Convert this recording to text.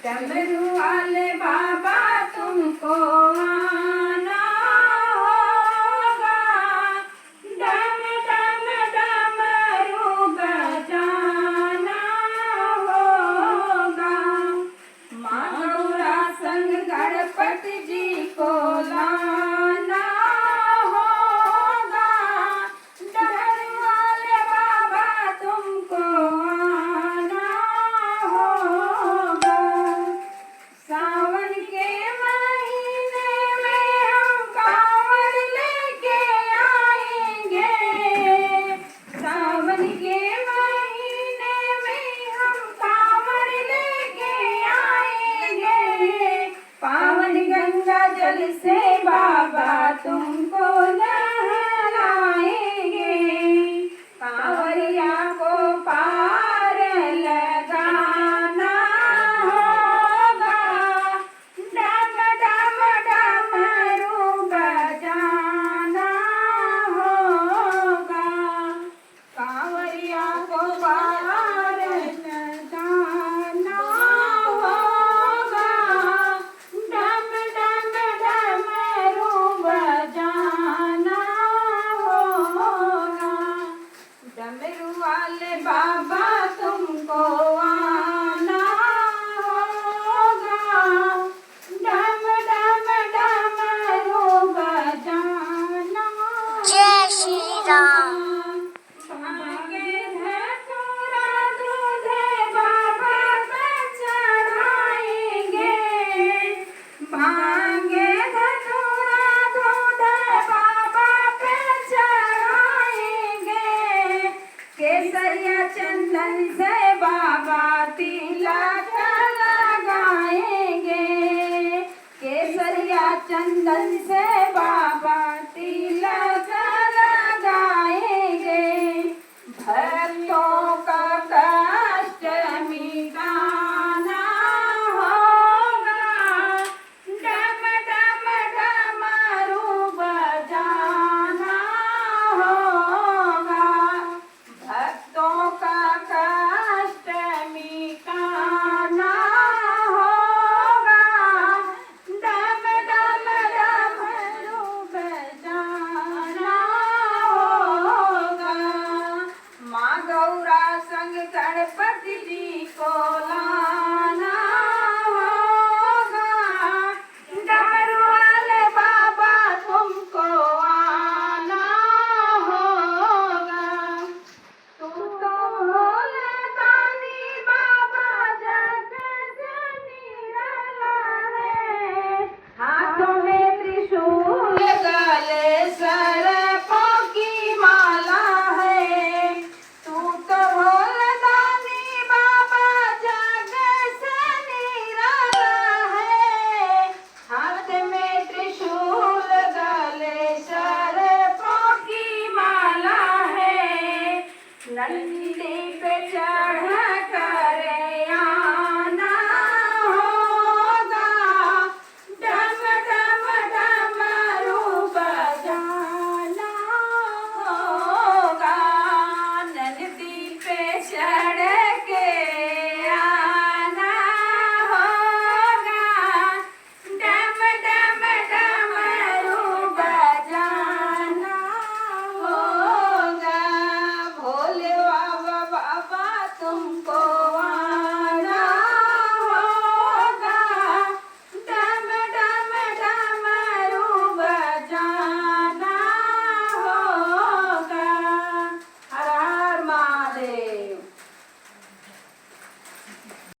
डमरू वाले बाबा तुमको आना होगा, डम डम डमरू बजाना होगा। माँ गौरा संग गणपति जी को लाना होगा, डमरू वाले बाबा तुमको आना होगा। सावन के महीने में हम कांवड़ लेके आएंगे, सावन के महीने में हम कांवड़ लेके आएंगे। पावन गंगा जल से बाबा तुमको नहलाएंगे, कांवरिया को पार लगाना होगा, डम डम डमरू बजाना होगा। कांवरिया को पार लगाना होगा, डम डम डमरू बजाना होगा। डमरू वाले बाबा तुमको आना होगा, डम डम डमरू बजाना जय श्री राम। भांगे धतूरा दूध बाबा पे चढ़ाएंगे, भांगे धतूरा दूध बाबा पे चढ़ाएंगे। केसरिया चंदन से बाबा तिलक लगाएंगे, केसरिया चंदन